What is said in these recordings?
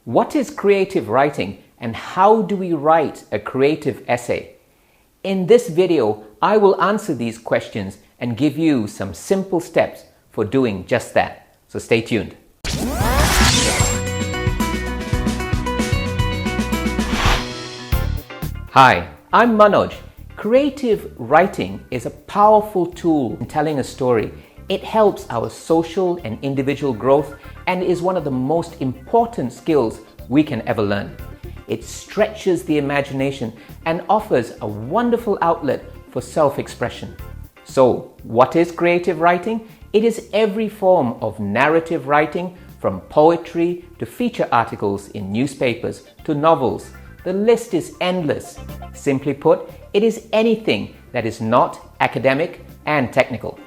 What is creative writing and how do we write a creative essay? In this video, I will answer these questions and give you some simple steps for doing just that. So stay tuned. Hi, I'm Manoj. Creative writing is a powerful tool in telling a story. It helps our social and individual growth and is one of the most important skills we can ever learn. It stretches the imagination and offers a wonderful outlet for self-expression. So, what is creative writing? It is every form of narrative writing, from poetry to feature articles in newspapers to novels. The list is endless. Simply put, it is anything that is not academic and technical.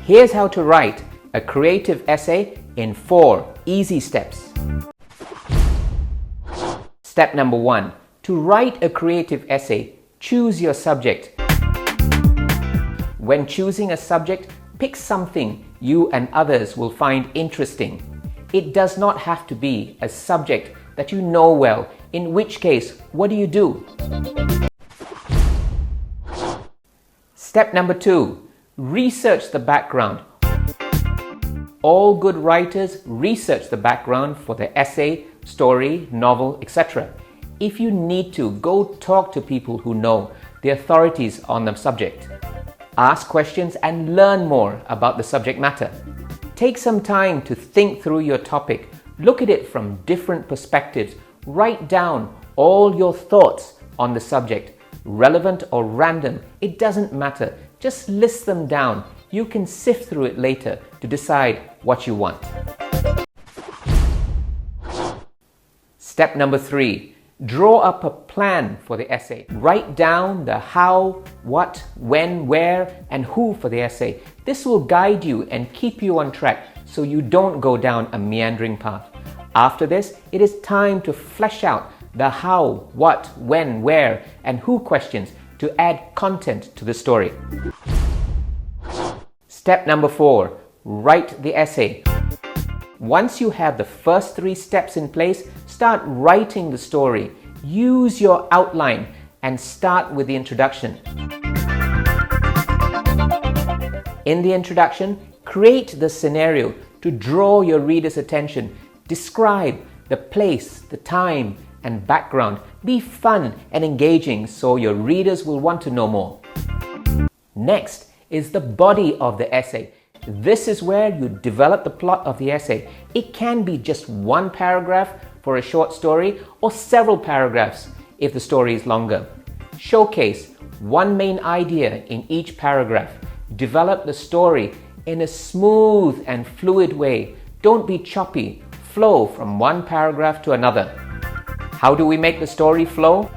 Here's how to write a creative essay in 4 easy steps. Step number 1. To write a creative essay, choose your subject. When choosing a subject, pick something you and others will find interesting. It does not have to be a subject that you know well, in which case, what do? Step number 2. Research the background. All good writers research the background for their essay, story, novel, etc. If you need to, go talk to people who know, the authorities on the subject. Ask questions and learn more about the subject matter. Take some time to think through your topic. Look at it from different perspectives. Write down all your thoughts on the subject. Relevant or random, it doesn't matter. Just list them down. You can sift through it later to decide what you want. Step number 3. Draw up a plan for the essay. Write down the how, what, when, where, and who for the essay. This will guide you and keep you on track so you don't go down a meandering path. After this, it is time to flesh out the how, what, when, where, and who questions to add content to the story. Step number 4. Write the essay. Once you have the first 3 steps in place, start writing the story. Use your outline and start with the introduction. In the introduction, create the scenario to draw your reader's attention. Describe the place, the time, and background. Be fun and engaging so your readers will want to know more. Next is the body of the essay. This is where you develop the plot of the essay. It can be just 1 paragraph for a short story or several paragraphs if the story is longer. Showcase 1 main idea in each paragraph. Develop the story in a smooth and fluid way. Don't be choppy. Flow from 1 paragraph to another. How do we make the story flow?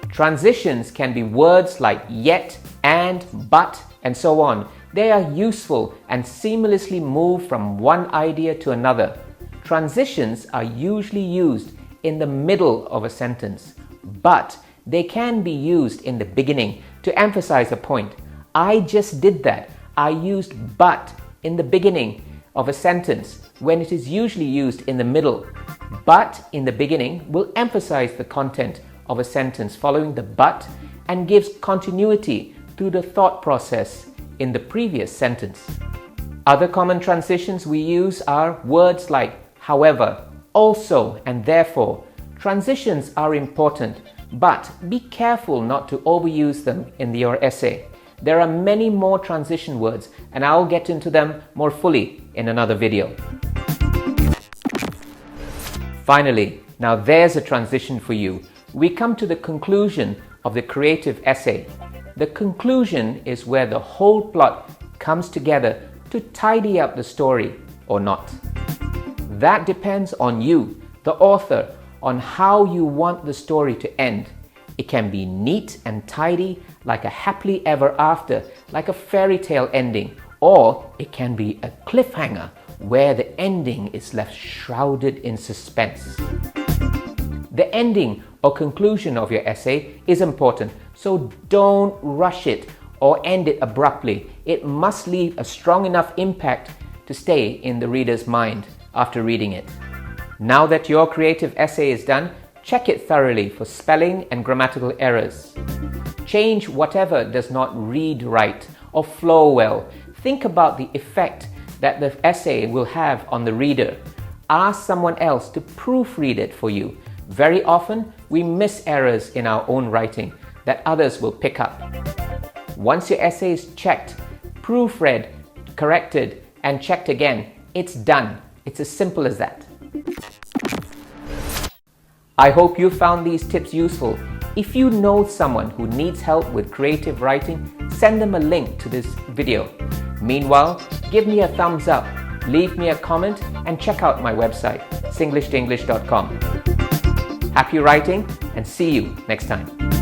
Transitions can be words like yet, and, but, and so on. They are useful and seamlessly move from 1 idea to another. Transitions are usually used in the middle of a sentence, but they can be used in the beginning to emphasize a point. I just did that. I used but in the beginning of a sentence when it is usually used in the middle. But in the beginning will emphasize the content of a sentence following the but and gives continuity to the thought process in the previous sentence. Other common transitions we use are words like however, also, and therefore. Transitions are important, but be careful not to overuse them in your essay. There are many more transition words, and I'll get into them more fully in another video. Finally, now there's a transition for you. We come to the conclusion of the creative essay. The conclusion is where the whole plot comes together to tidy up the story or not. That depends on you, the author, on how you want the story to end. It can be neat and tidy, like a happily ever after, like a fairy tale ending, or it can be a cliffhanger where the ending is left shrouded in suspense. The ending or conclusion of your essay is important, so don't rush it or end it abruptly. It must leave a strong enough impact to stay in the reader's mind. after reading it. Now that your creative essay is done, check it thoroughly for spelling and grammatical errors. Change whatever does not read right or flow well. Think about the effect that the essay will have on the reader. Ask someone else to proofread it for you. Very often, we miss errors in our own writing that others will pick up. Once your essay is checked, proofread, corrected, and checked again, it's done. It's as simple as that. I hope you found these tips useful. If you know someone who needs help with creative writing, send them a link to this video. Meanwhile, give me a thumbs up, leave me a comment, and check out my website, singlishtoenglish.com. Happy writing, and see you next time.